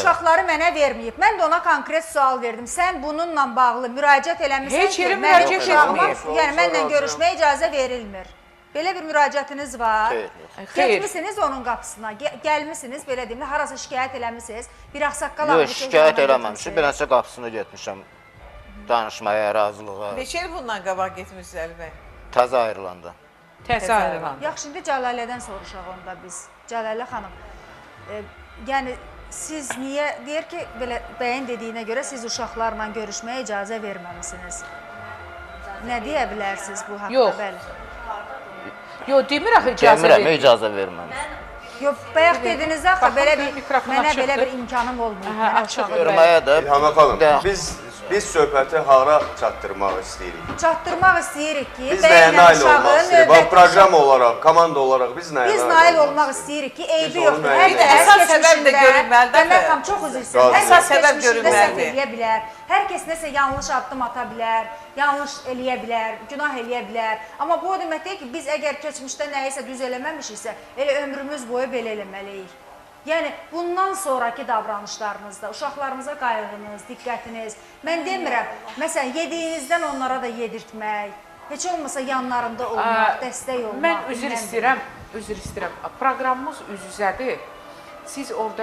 uşaqları mənə verməyib. Mən də ona konkret sual verdim. Sən bununla bağlı müraciət eləmirsən Heç yerə müraciət etməyib. Yəni, mənlə görüşməyə icazə verilmir. Belə bir müraciətiniz var. Xeyr. Getmişsiniz onun qapısına, gəlmişsiniz, belə deyim, harasa şikayət eləmişsiniz. Bir ağsaqqal Yox, şikayət eləməmişim. Bir neçə qapısına getmişəm. Danışmaya, razılığa. Neçə il bundan qabaq getmişsiniz Əli bəy? Təzə ayrılanda. Təzə ayrılan. Yaxşı, indi Cəlalədən soruşaq onda biz. Cəlalə xanım, yəni siz niyə, deyir ki, belə bəyin dediyinə görə siz uşaqlarla görüşməyə icazə verməmisiniz. Nə deyə bilərsiniz bu haqda? Yox. Yox, demir axı icazə Demirəm, vermir. icazə verməmişim. Yox, bayaq dediniz axı, belə bir, mikrofon mənə açıqdır. belə bir imkanım olmayıb. Aha, Mənə açıq. Görməyə də... İlham xanım, biz söhbəti hara çatdırmaq istəyirik? Çatdırmaq istəyirik ki, Biz nəyə nail olmaq istəyirik? Bax, proqram olaraq, komanda olaraq biz nəyə biz nail olmaq istəyirik ki, eybi Biz yoxdur. onu Hər müəyyən kəs Əsas səbəb də görünməlidir. Məndən tam çox üzr istəyirəm. Razı Hər olun. kəs Səbəb keçmişində səhv görünməlidir. eləyə bilər. Hər kəs nəsə yanlış addım ata bilər, yanlış eləyə bilər, günah eləyə bilər. Amma bu o demək deyil ki, biz əgər keçmişdə nəyisə düz eləməmişiksə, elə ömrümüz boyu belə eləməliyik. Yəni, bundan sonraki davranışlarınızda, uşaqlarınıza qayğınız, diqqətiniz, mən demirəm, məsələn, yediyinizdən onlara da yedirtmək, heç olmasa yanlarında olmaq, dəstək olmaq. Mən üzr istəyirəm, Proqramımız üz-üzədir. Siz orada